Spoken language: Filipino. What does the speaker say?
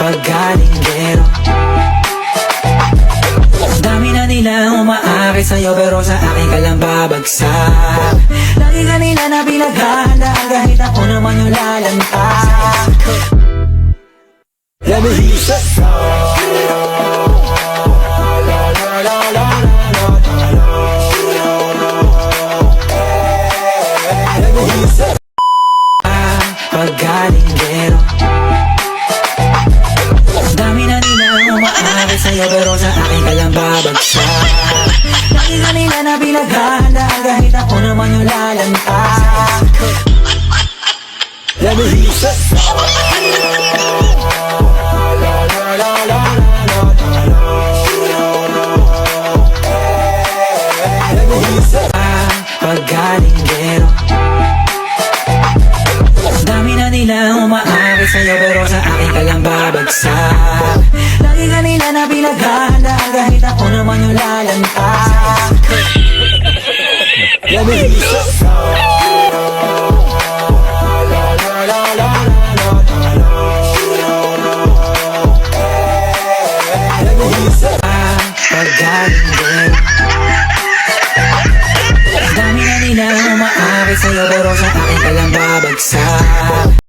paggalinggero. Dami na nila umaakit sa'yo pero sa akin ka lang babagsak. Lagi ka nila na pinaghahanda kahit ako naman yung lalanta. Let me hear you say paggalinggero. Dami na nila umaakit sa'yo pero sa akin ka lang babagsak. Lagi ka nila na pinaghahanda kahit ako naman yung lalanta. Let me hear you say paggalinggero. Dami na nila umaakit sa'yo pero sa akin ka lang babagsak. Lagi ka nila na pinaghahanda kahit ako naman yung lalanta. Let me hear you say Paggalinggero. Dami na nila umaakit sa'yo pero sa akin ka lang babagsak.